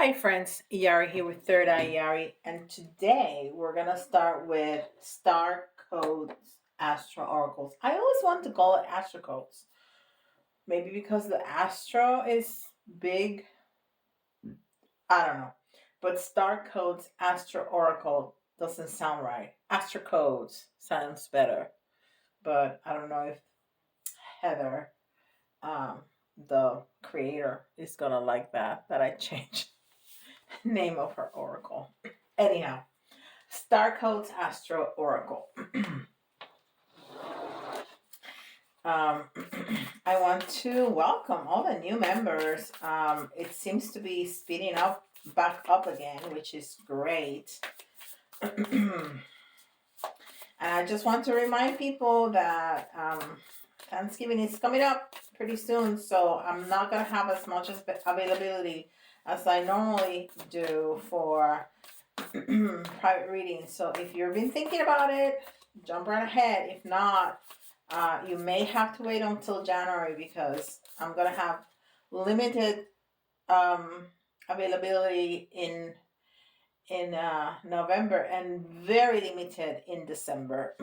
Hi friends, Yari here with Third Eye Yari, and today we're gonna start with Starcodes Astro Oracles. I always want to call it Astrocodes, maybe because the Astro is big. I don't know, but Starcodes Astro Oracle doesn't sound right. Astrocodes sounds better, but I don't know if Heather, um, the creator, is gonna like that I changed name of her oracle. Anyhow, Starcodes Astro Oracle. I want to welcome all the new members. It seems to be speeding up back up again, which is great. And I just want to remind people that Thanksgiving is coming up pretty soon, so I'm not going to have as much availability as I normally do for private readings. So if you've been thinking about it, jump right ahead. If not, you may have to wait until January because I'm going to have limited availability in November and very limited in December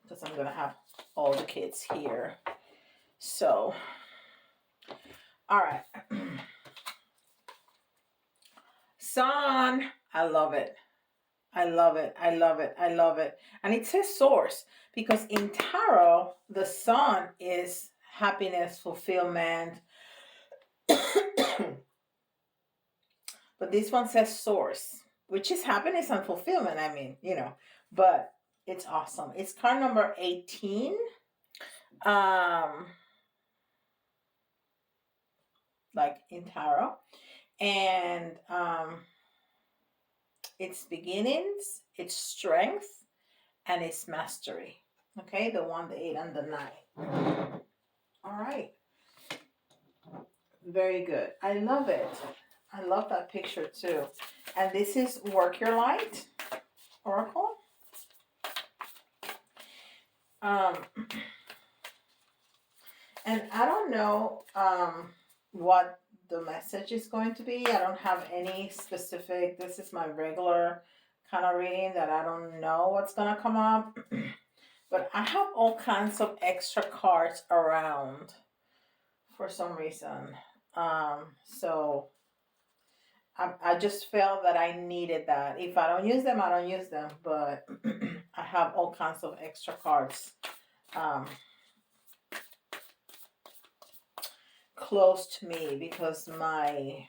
because I'm going to have all the kids here. So, all right. Sun, I love it. I love it. I love it. I love it. And it says source because in tarot, the sun is happiness, fulfillment. But this one says source, which is happiness and fulfillment. I mean, but it's awesome. It's card number 18. Like in tarot. And its beginnings, its strength, and its mastery. Okay, the 1, the 8, and the 9. All right. Very good. I love it. I love that picture too. And this is Work Your Light Oracle. And I don't know what the message is going to be. I don't have any specific. This is my regular kind of reading that I don't know what's going to come up. But I have all kinds of extra cards around for some reason. So I just felt that I needed that. If I don't use them, I don't use them. But I have all kinds of extra cards close to me because my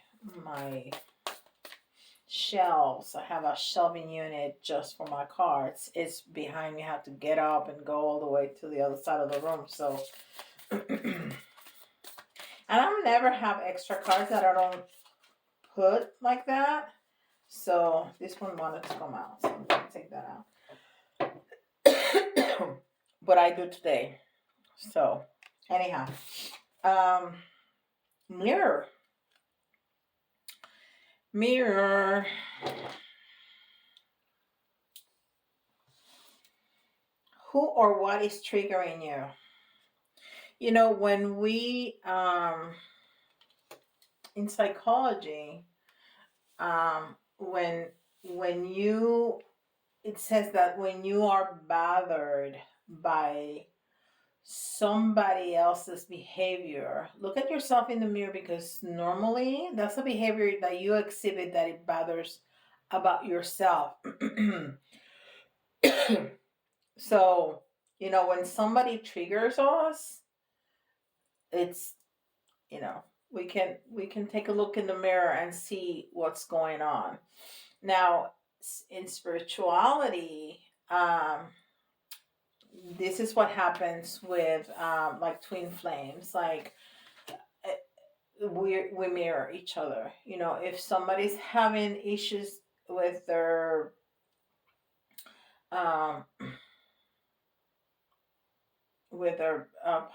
shelves, I have a shelving unit just for my cards. It's behind me. I have to get up and go all the way to the other side of the room. So and I never have extra cards that I don't put like that. So this one wanted to come out. So I'm going to take that out. But I do today. So anyhow. Mirror. Who or what is triggering you? You know, when we in psychology, when you, it says that when you are bothered by somebody else's behavior, look at yourself in the mirror, because normally that's a behavior that you exhibit that it bothers about yourself. So, when somebody triggers us, it's, we can take a look in the mirror and see what's going on. Now, in spirituality, this is what happens with like twin flames. Like we mirror each other. If somebody's having issues with their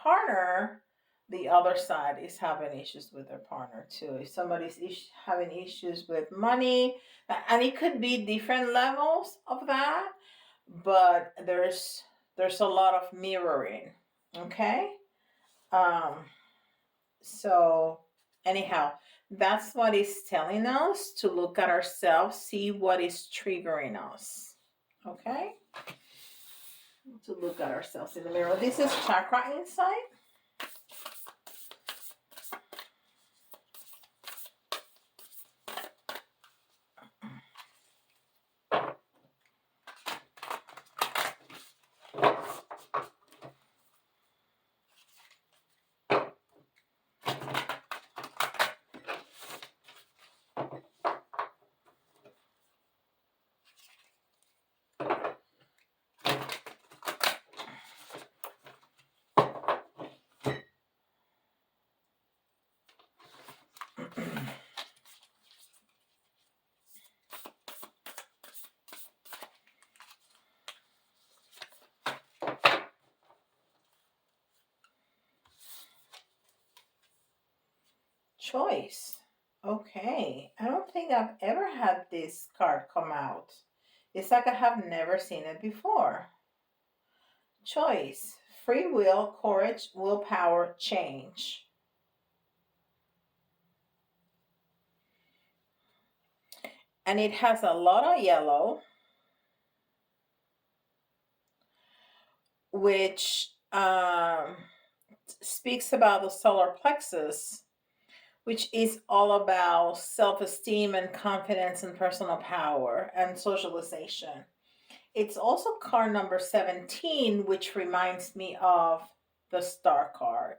partner, the other side is having issues with their partner too. If somebody's having issues with money, and it could be different levels of that, but there's a lot of mirroring. Okay. So anyhow, That's what it's telling us, to look at ourselves, see what is triggering us. Okay? To look at ourselves in the mirror. This is chakra insight. Choice. Okay. I don't think I've ever had this card come out. It's like I have never seen it before. Choice. Free will, courage, willpower, change. And it has a lot of yellow, which speaks about the solar plexus, which is all about self-esteem and confidence and personal power and socialization. It's also card number 17, which reminds me of the star card,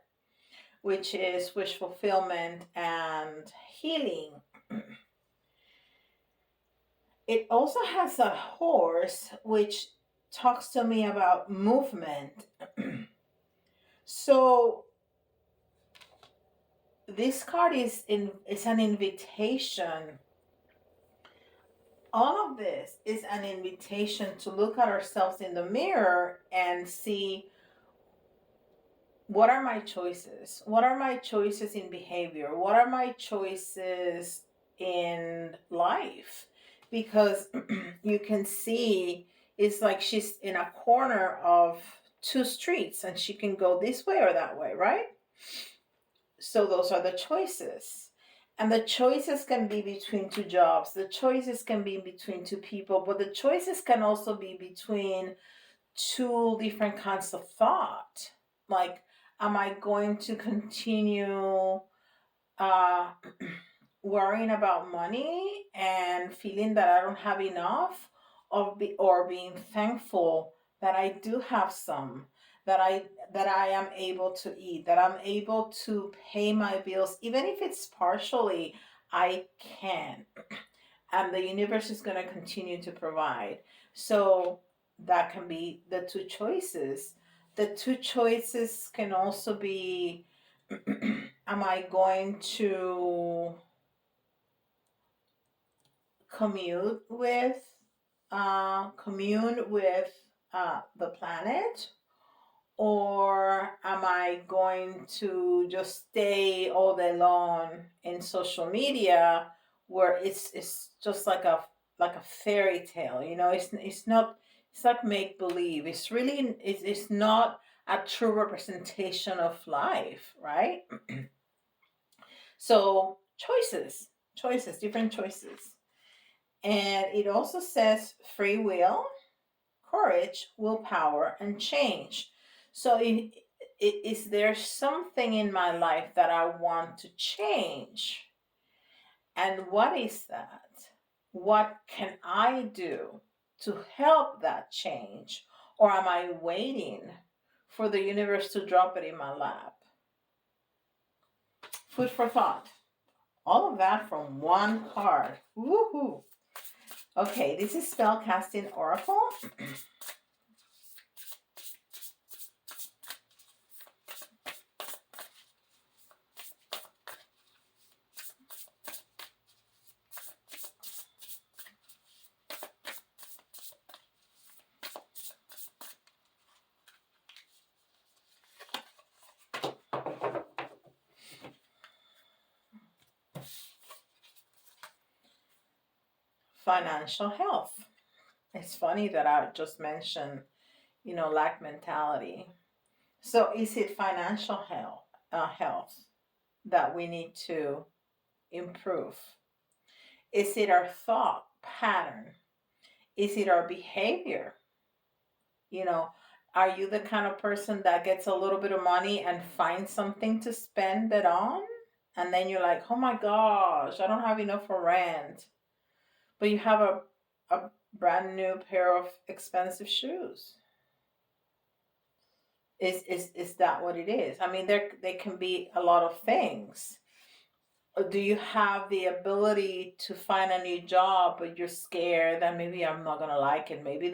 which is wish fulfillment and healing. It also has a horse, which talks to me about movement. So this card is an invitation. All of this is an invitation to look at ourselves in the mirror and see, what are my choices? What are my choices in behavior? What are my choices in life? Because you can see it's like she's in a corner of two streets and she can go this way or that way, right? So those are the choices. And the choices can be between two jobs. The choices can be between two people, but the choices can also be between two different kinds of thought. Like, am I going to continue uh, worrying about money and feeling that I don't have enough, or being thankful that I do have some, that I am able to eat, that I'm able to pay my bills, even if it's partially, I can. And the universe is going to continue to provide. So that can be the two choices. The two choices can also be, am I going to commute with commune with the planet, or am I going to just stay all day long in social media, where it's just like a fairy tale, it's not, it's like make believe. It's really, it's not a true representation of life, right? So choices, different choices. And it also says free will, courage, willpower, and change. So, is there something in my life that I want to change? And what is that? What can I do to help that change? Or am I waiting for the universe to drop it in my lap? Food for thought. All of that from one card. Woohoo! Okay, this is Spellcasting Oracle. Financial health. It's funny that I just mentioned, lack mentality. So is it financial health that we need to improve? Is it our thought pattern? Is it our behavior? You know, are you the kind of person that gets a little bit of money and finds something to spend it on? And then you're like, oh my gosh, I don't have enough for rent. But you have a brand new pair of expensive shoes. Is that what it is? I mean, they can be a lot of things. Or do you have the ability to find a new job, but you're scared that maybe I'm not gonna like it? Maybe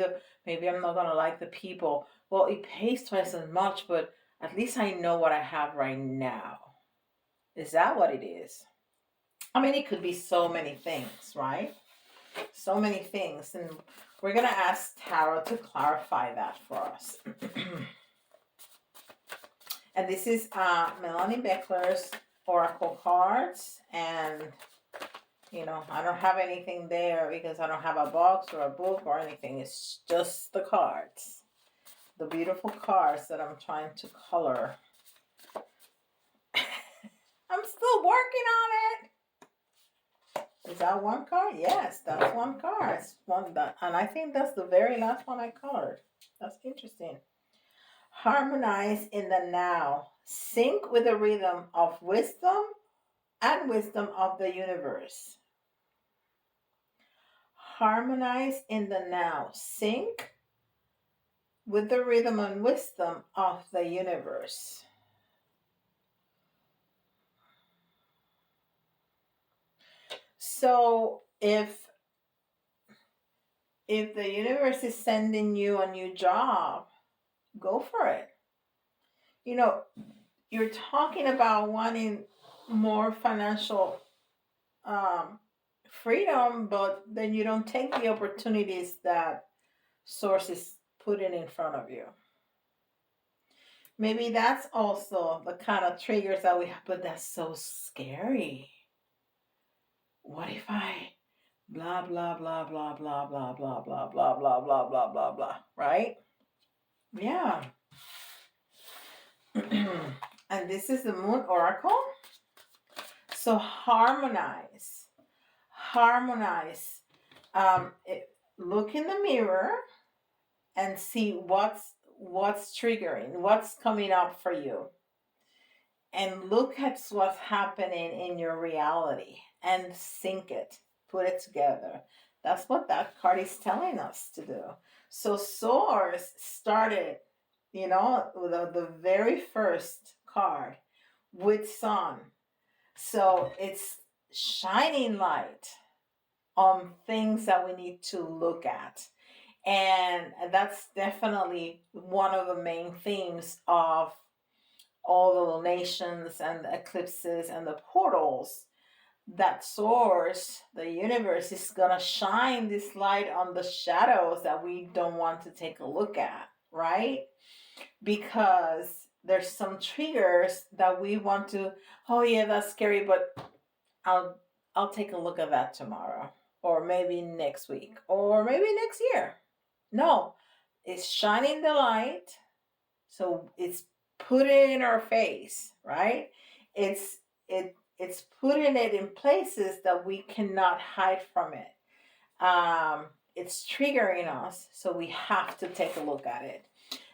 I'm not gonna like the people. Well, it pays twice as much, but at least I know what I have right now. Is that what it is? I mean, it could be so many things, right? So many things, and we're gonna ask Tarot to clarify that for us. And this is Melanie Becker's Oracle cards, and you know, I don't have anything there because I don't have a box or a book or anything. It's just the cards, the beautiful cards that I'm trying to color. I'm still working on it. Is that one card? Yes, that's one card. It's one that, and I think that's the very last one I colored. That's interesting. Harmonize in the now. Sync with the rhythm of wisdom and wisdom of the universe. Harmonize in the now. Sync with the rhythm and wisdom of the universe. So if the universe is sending you a new job, go for it. You know, you're talking about wanting more financial freedom, but then you don't take the opportunities that source is putting in front of you. Maybe that's also the kind of triggers that we have, but that's so scary. What if I blah blah blah blah blah blah blah blah blah blah blah blah blah blah, right? Yeah. And this is the Moon Oracle. So harmonize. Look in the mirror and see what's triggering, what's coming up for you, and look at what's happening in your reality and sync it, put it together. That's what that card is telling us to do. So Source started, you know, the very first card with Sun. So it's shining light on things that we need to look at. And that's definitely one of the main themes of all the lunations and the eclipses and the portals. That source, the universe, is going to shine this light on the shadows that we don't want to take a look at, right? Because there's some triggers that we want to, oh yeah, that's scary, but I'll take a look at that tomorrow, or maybe next week, or maybe next year. No, it's shining the light, so it's putting in our face, right? It's putting it in places that we cannot hide from it. It's triggering us, so we have to take a look at it.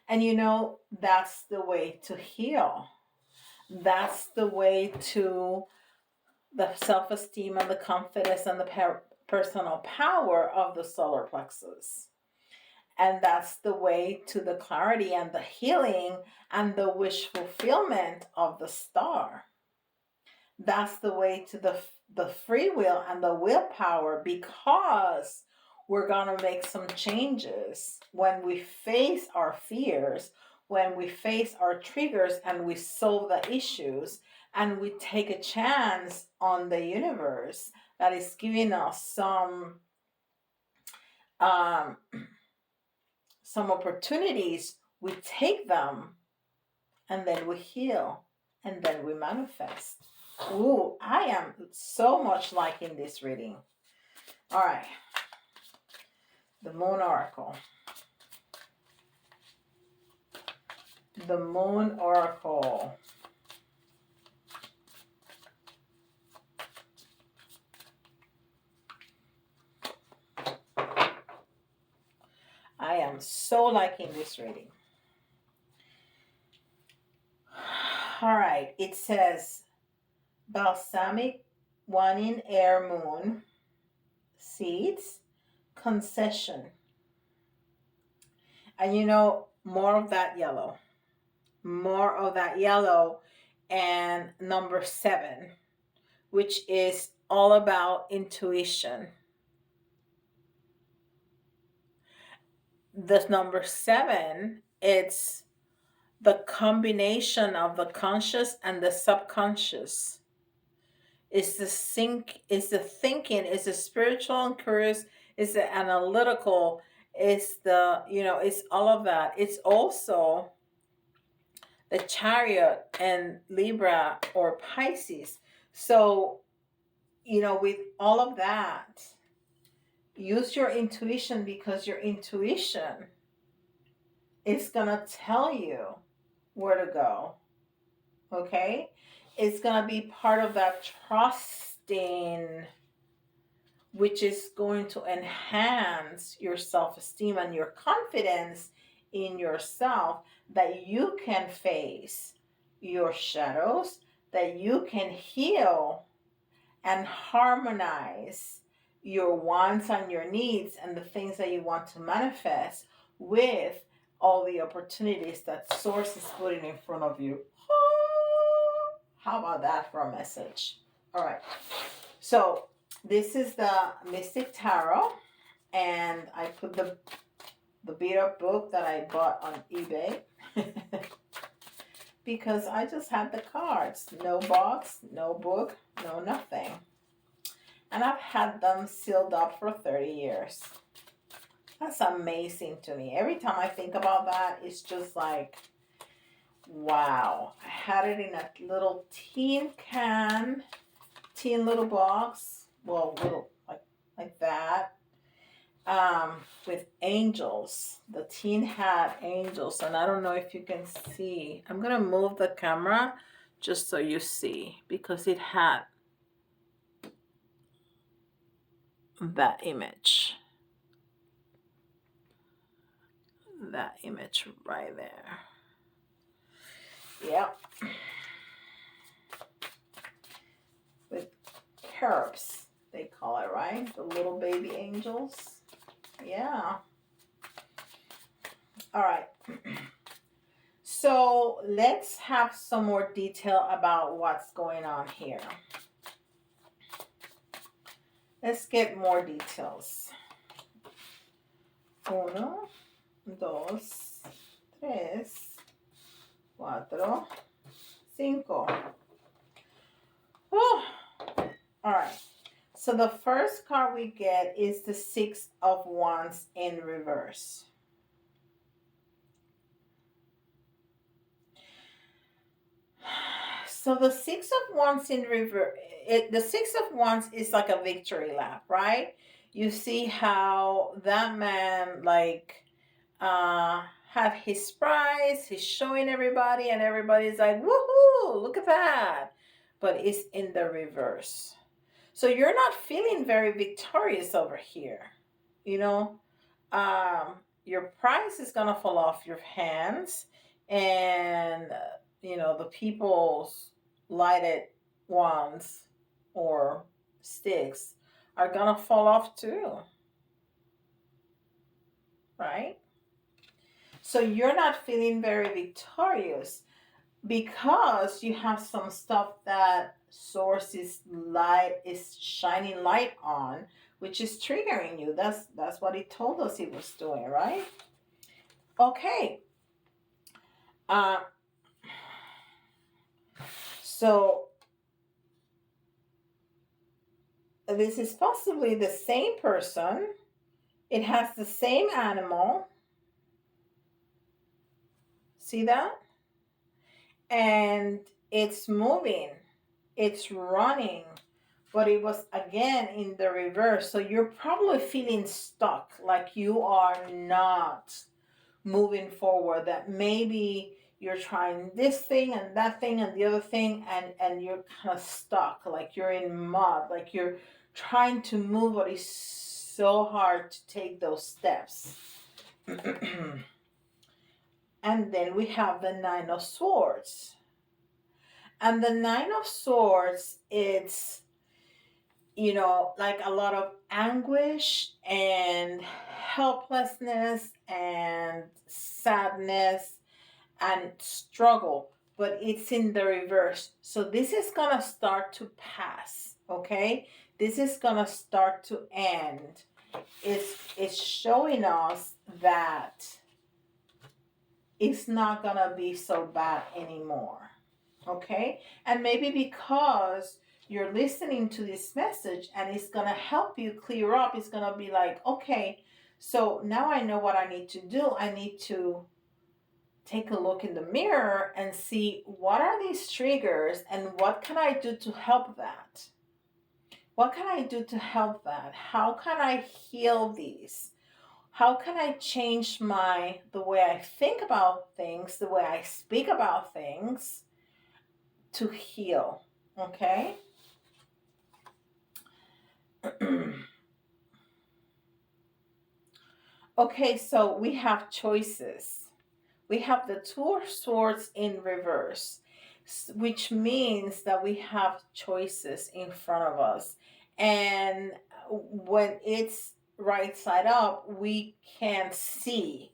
And you know, that's the way to heal. That's the way to the self-esteem and the confidence and the personal power of the solar plexus. And that's the way to the clarity and the healing and the wish fulfillment of the star. That's the way to the free will and the willpower, because we're going to make some changes when we face our fears, when we face our triggers and we solve the issues, and we take a chance on the universe that is giving us some opportunities. We take them, and then we heal, and then we manifest. Ooh, I am so much liking this reading. All right. The Moon Oracle. The Moon Oracle. so liking this reading. All right, it says balsamic one in air moon seeds concession. And you know, more of that yellow. More of that yellow. And number 7, which is all about intuition. The number 7, it's the combination of the conscious and the subconscious. It's the thinking, it's the spiritual and curious, it's the analytical, it's the, it's all of that. It's also the Chariot and Libra or Pisces. So, with all of that, use your intuition, because your intuition is going to tell you where to go. Okay? It's going to be part of that trusting, which is going to enhance your self-esteem and your confidence in yourself, that you can face your shadows, that you can heal and harmonize your wants and your needs and the things that you want to manifest with all the opportunities that Source is putting in front of you. How about that for a message? All right. So this is the Mystic Tarot, and I put the beat up book that I bought on eBay because I just had the cards. No box, no book, no nothing. And I've had them sealed up for 30 years. That's amazing to me. Every time I think about that, it's just like, wow. I had it in a little tin little box. Well, little like that. With angels. The tin had angels, and I don't know if you can see. I'm gonna move the camera just so you see, because it had that image right there. Yep. With cherubs, they call it, right? The little baby angels. Yeah. All right. So let's have some more detail about what's going on here. Let's get more details. 1, 2, 3, 4, 5. Oh. All right. So the first card we get is the 6 of Wands in reverse. So the 6 of Wands in reverse, the 6 of Wands is like a victory lap, right? You see how that man have his prize, he's showing everybody, and everybody's like, woohoo, look at that. But it's in the reverse. So you're not feeling very victorious over here. Your prize is going to fall off your hands, and, the people's lighted wands or sticks are going to fall off too. Right? So you're not feeling very victorious because you have some stuff that Source is shining light on, which is triggering you. That's what he told us he was doing, right? Okay. So this is possibly the same person. It has the same animal. See that? And it's moving. It's running. But it was again in the reverse. So you're probably feeling stuck, like you are not moving forward, that maybe you're trying this thing and that thing and the other thing, and you're kind of stuck, like you're in mud, like you're trying to move, but it's so hard to take those steps. And then we have the Nine of Swords. And the Nine of Swords, it's, like a lot of anguish and helplessness and sadness and struggle, but it's in the reverse. So this is going to start to pass, okay? This is going to start to end. It's showing us that it's not going to be so bad anymore, okay? And maybe because you're listening to this message and it's going to help you clear up, it's going to be like, okay, so now I know what I need to do. I need to take a look in the mirror and see what are these triggers and what can I do to help that? What can I do to help that? How can I heal these? How can I change the way I think about things, the way I speak about things to heal? Okay? Okay, so we have choices. We have the Two of Swords in reverse, which means that we have choices in front of us. And when it's right side up, we can see.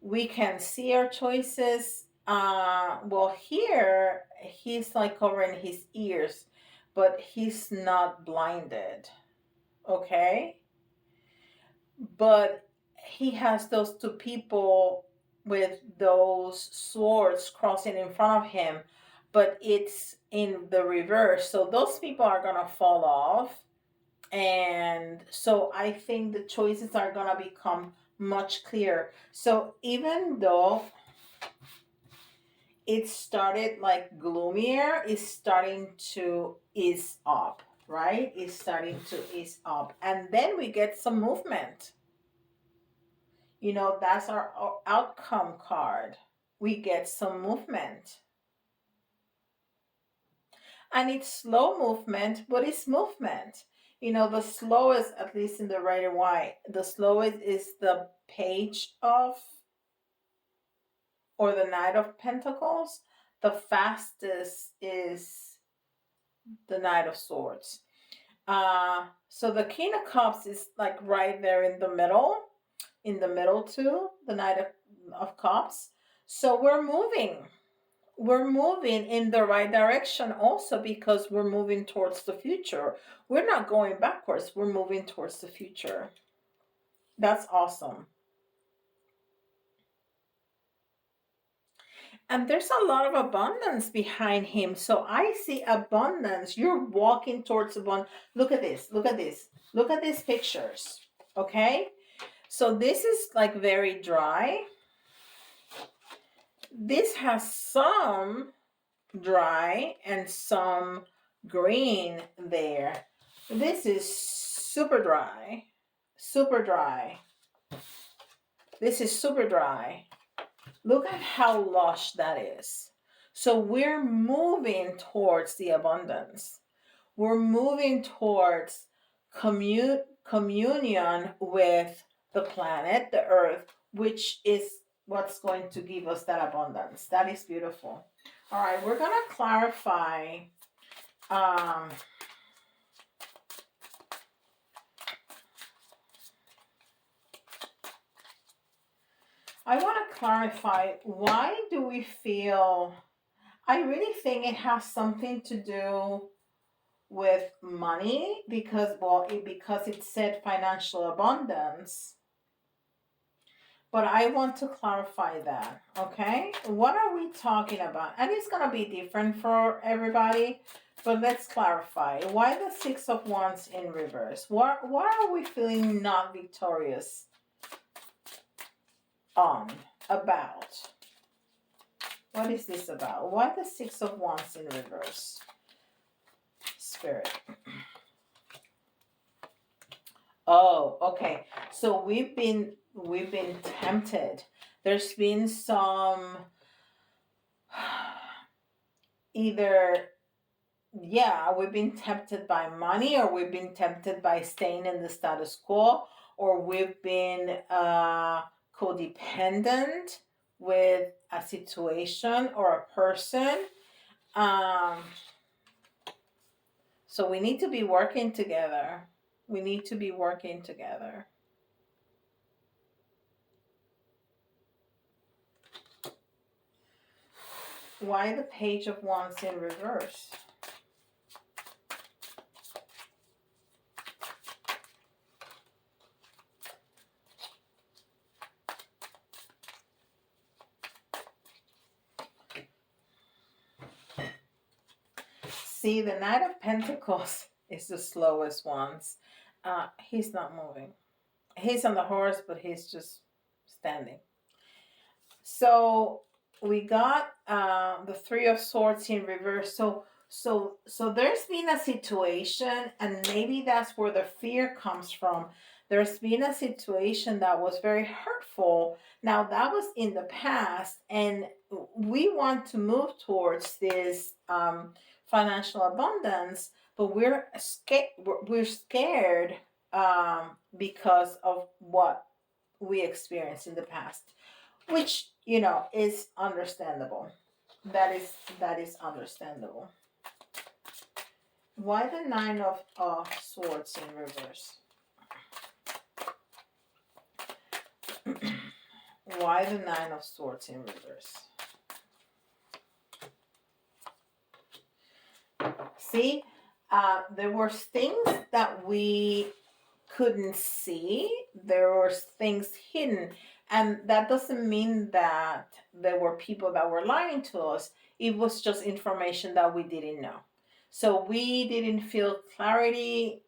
We can see our choices. Well, here, he's like covering his ears, but he's not blinded. Okay? But he has those two people with those swords crossing in front of him, but it's in the reverse. So those people are going to fall off. And so I think the choices are going to become much clearer. So even though it started like gloomier, it's starting to ease up, right? It's starting to ease up. And then we get some movement. That's our outcome card. We get some movement. And it's slow movement, but it's movement. The slowest, at least in the red and white, the slowest is the Page of, or the Knight of Pentacles. The fastest is the Knight of Swords. So the King of Cups is like right there in the middle too, the Knight of Cups. So we're moving in the right direction also, because we're moving towards the future. We're not going backwards, we're moving towards the future. That's awesome. And there's a lot of abundance behind him. So I see abundance. You're walking towards abundance. Look at this. Look at this. Look at these pictures. Okay? So this is like very dry. This has some dry and some green there. This is super dry. Super dry. This is super dry. Look at how lush that is. So we're moving towards the abundance. We're moving towards communion with the planet, the earth, which is what's going to give us that abundance. That is beautiful. All right, we're going to clarify. I want to clarify, why do we feel, I really think it has something to do with money, because it said financial abundance. But I want to clarify that, okay? What are we talking about? And it's going to be different for everybody, but let's clarify. Why the Six of Wands in reverse? Why are we feeling not victorious about? What is this about? Why the Six of Wands in reverse? Spirit. Oh, okay. So we've been tempted. There's been some either, we've been tempted by money, or we've been tempted by staying in the status quo, or we've been codependent with a situation or a person. So we need to be working together. We need to be working together. Why the Page of Wands in reverse? See, the Knight of Pentacles is the slowest ones. He's not moving. He's on the horse, but he's just standing. So we got the Three of Swords in reverse. So there's been a situation, and maybe that's where the fear comes from. There's been a situation that was very hurtful. Now that was in the past, and we want to move towards this financial abundance, but we're scared because of what we experienced in the past, which is understandable. That is understandable. Why the Nine of Swords in reverse? Why the Nine of Swords in reverse? See, there were things that we couldn't see. There were things hidden. And that doesn't mean that there were people that were lying to us. It was just information that we didn't know. So we didn't feel clarity,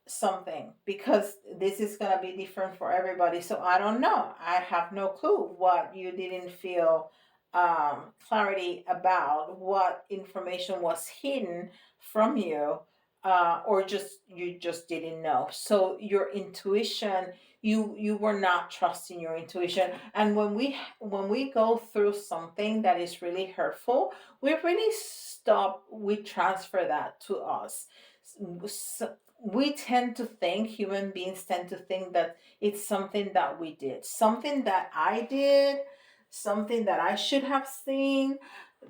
something, because this is going to be different for everybody. So I don't know. I have no clue what you didn't feel clarity about, what information was hidden from you, or you just didn't know. So your intuition, you were not trusting your intuition. And when we go through something that is really hurtful, we transfer that to us. So we tend to think, human beings tend to think that it's something that we did, something that I did, something that I should have seen.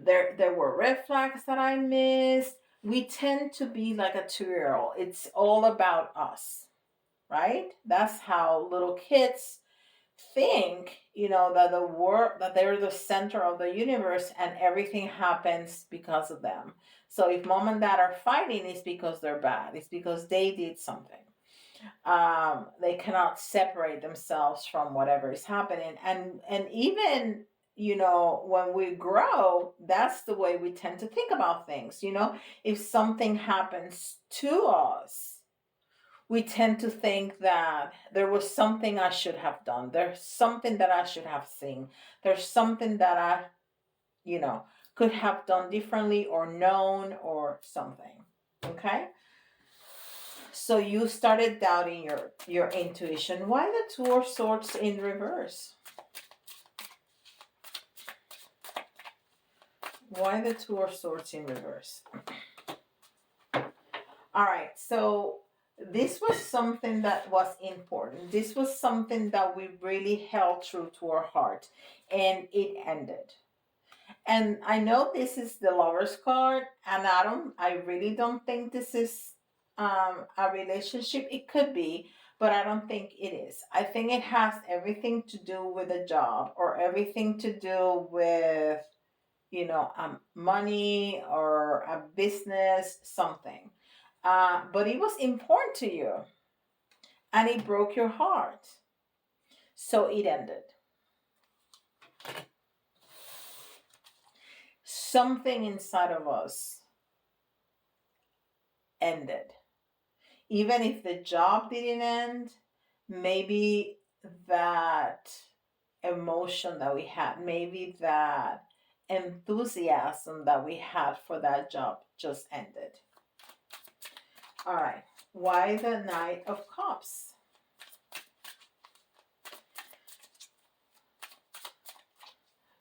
There were red flags that I missed. We tend to be like a 2-year-old. It's all about us, right? That's how little kids think, that they're the center of the universe and everything happens because of them. So if mom and dad are fighting, it's because they're bad. It's because they did something. They cannot separate themselves from whatever is happening. And even, when we grow, that's the way we tend to think about things. If something happens to us, we tend to think that there was something I should have done. There's something that I should have seen. There's something that I, could have done differently or known or something. Okay? So you started doubting your intuition. Why the Two of Swords in reverse? Why the Two of Swords in reverse? All right, so this was something that was important. This was something that we really held true to our heart, and it ended. And I know this is the Lover's card, and I really don't think this is a relationship. It could be, but I don't think it is. I think it has everything to do with a job, or everything to do with, money or a business, something. But it was important to you, and it broke your heart. So it ended. Something inside of us ended. Even if the job didn't end, maybe that emotion that we had, maybe that enthusiasm that we had for that job just ended. All right. Why the Knight of Cups?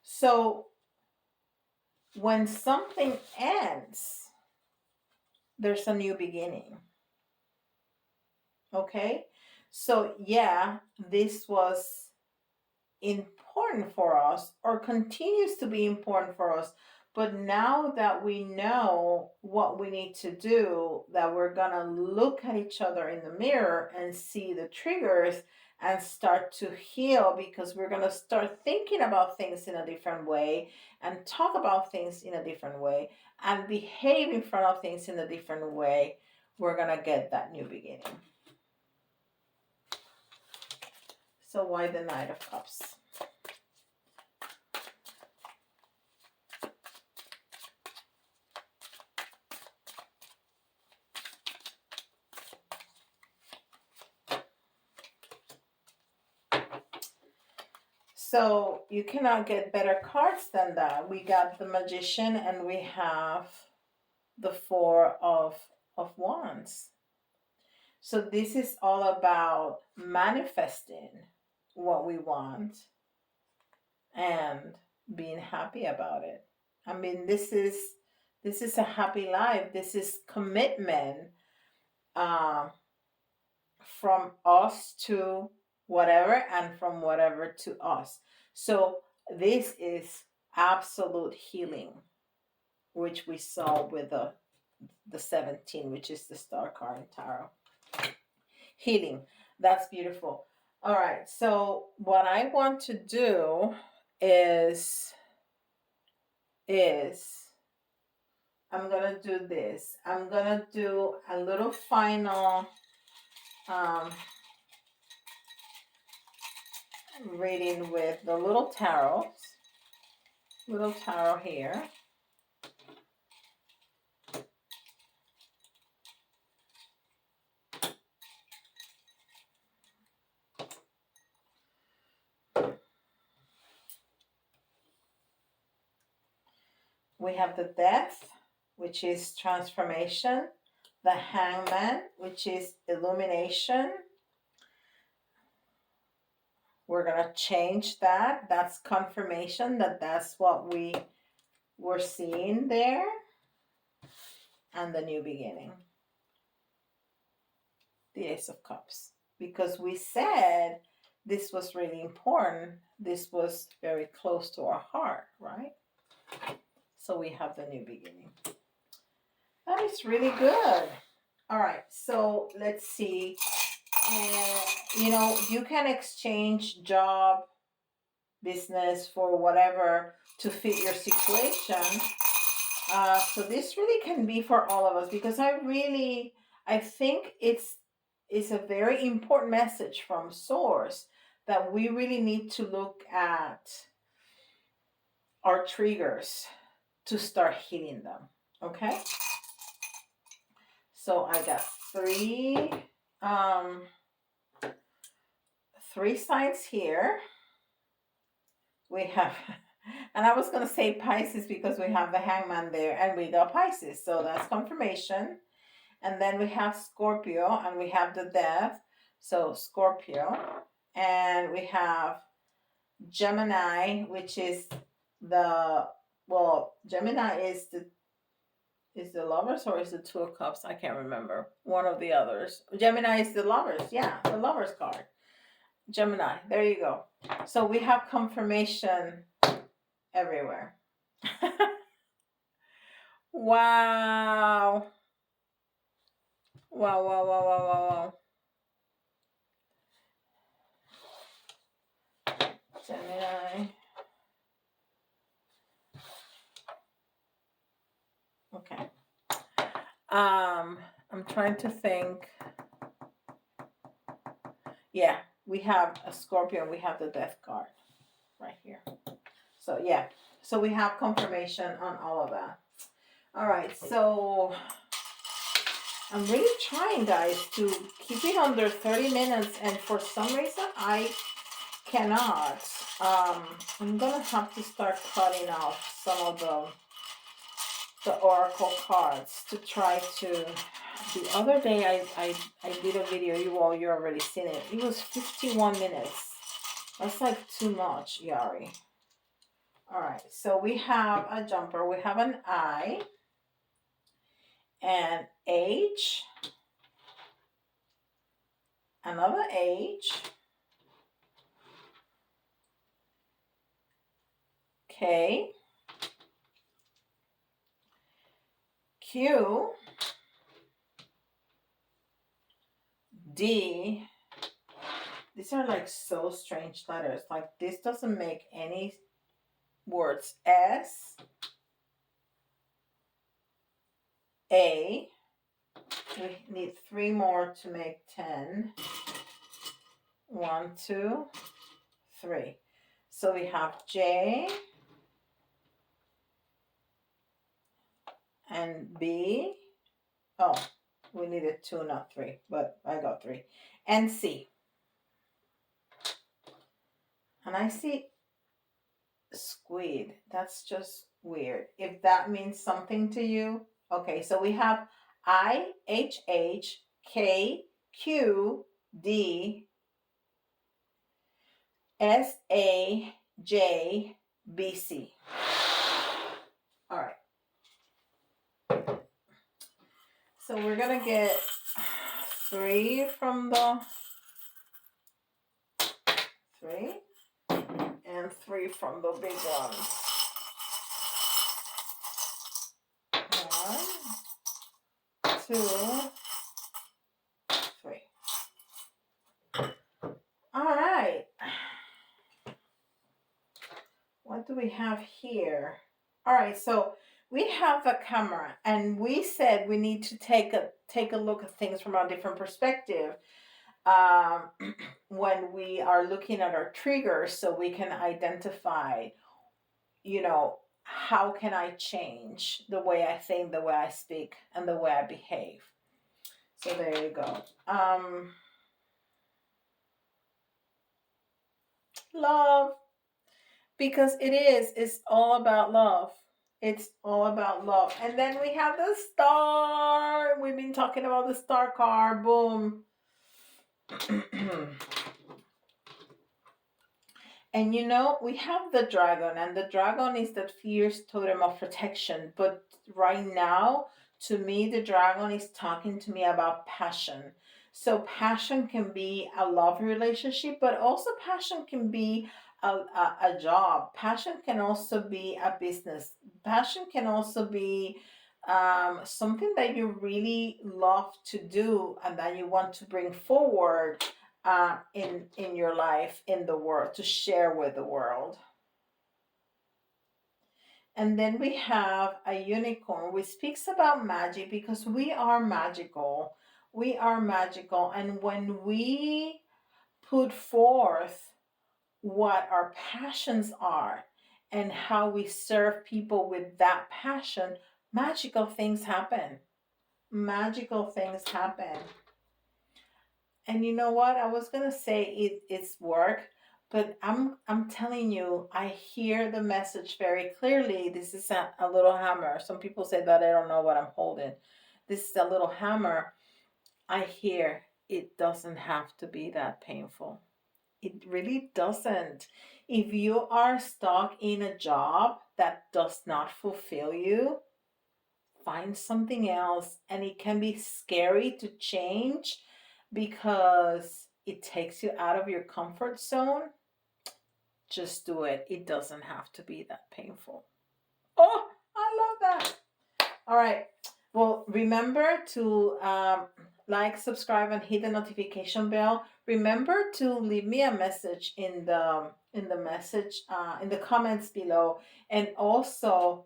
So when something ends, there's a new beginning. Okay? So yeah, this was important for us or continues to be important for us. But now that we know what we need to do, that we're gonna look at each other in the mirror and see the triggers and start to heal, because we're gonna start thinking about things in a different way and talk about things in a different way and behave in front of things in a different way, we're gonna get that new beginning. So why the Knight of Cups? So you cannot get better cards than that. We got the Magician and we have the Four of Wands. So this is all about manifesting what we want and being happy about it. I mean, this is a happy life. This is commitment from us to whatever and from whatever to us. So this is absolute healing, which we saw with the 17, which is the Star card in Tarot. Healing. That's beautiful. All right. So what I want to do is I'm going to do this. I'm going to do a little final reading with the little tarot here. We have the Death, which is transformation, the Hangman, which is illumination. We're going to change that. That's confirmation that that's what we were seeing there. And the new beginning. The Ace of Cups. Because we said this was really important. This was very close to our heart, right? So we have the new beginning. That is really good. All right, so let's see. You know, you can exchange job, business for whatever to fit your situation. So this really can be for all of us, because I think it's a very important message from Source that we really need to look at our triggers to start healing them. Okay. So I got three signs here. We have, and I was going to say Pisces because we have the Hangman there and we got Pisces. So that's confirmation. And then we have Scorpio and we have the Death. So Scorpio. And we have Gemini, which is Gemini is the Lovers, or is the Two of Cups? I can't remember. One of the others. Gemini is the Lovers. Yeah, the Lovers card. Gemini. There you go. So we have confirmation everywhere. Wow. Wow. Gemini. Okay. I'm trying to think. Yeah, we have a Scorpio. We have the Death card right here. So yeah. So we have confirmation on all of that. All right. So I'm really trying, guys, to keep it under 30 minutes. And for some reason, I cannot. I'm going to have to start cutting off some of the oracle cards to try to. The other day I did a video, you already seen it. It was 51 minutes. That's like too much, Yari. All right, so we have a jumper. We have an I, an H, another H, K, Q, D. These are like so strange letters. Like this doesn't make any words. S, A. We need 3 more to make 10. 1, 2, 3. So we have J and B. Oh, we needed 2, not 3, but I got 3. And C. And I see squid. That's just weird. If that means something to you. Okay, so we have I, H, H, K, Q, D, S, A, J, B, C. All right. So we're going to get 3 from the 3 and 3 from the big ones. 1, 2, 3. All right. What do we have here? All right, so we have a camera, and we said we need to take a look at things from a different perspective when we are looking at our triggers, so we can identify, how can I change the way I think, the way I speak, and the way I behave. So there you go. Love. Because it's all about love. It's all about love. And then we have the star. We've been talking about the star card. Boom. And we have the dragon, and the dragon is that fierce totem of protection. But right now, to me, the dragon is talking to me about passion. So passion can be a love relationship, but also passion can be a job. Passion can also be a business. Passion can also be something that you really love to do and that you want to bring forward in your life, in the world, to share with the world. And then we have a unicorn, which speaks about magic, because we are magical. We are magical. And when we put forth what our passions are and how we serve people with that passion, magical things happen. Magical things happen. And you know what? I was gonna say it's work, but I'm telling you, I hear the message very clearly. This is a little hammer. Some people say that I don't know what I'm holding. This is a little hammer. I hear it doesn't have to be that painful. It really doesn't. If you are stuck in a job that does not fulfill you, find something else. And it can be scary to change because it takes you out of your comfort zone. Just do it. It doesn't have to be that painful. Oh, I love that. All right. Well, remember to like, subscribe, and hit the notification bell. Remember to leave me a message in the comments below, and also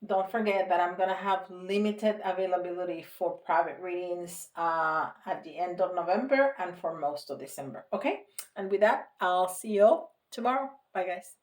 don't forget that I'm going to have limited availability for private readings at the end of November and for most of December. Okay? And with that, I'll see you all tomorrow. Bye, guys.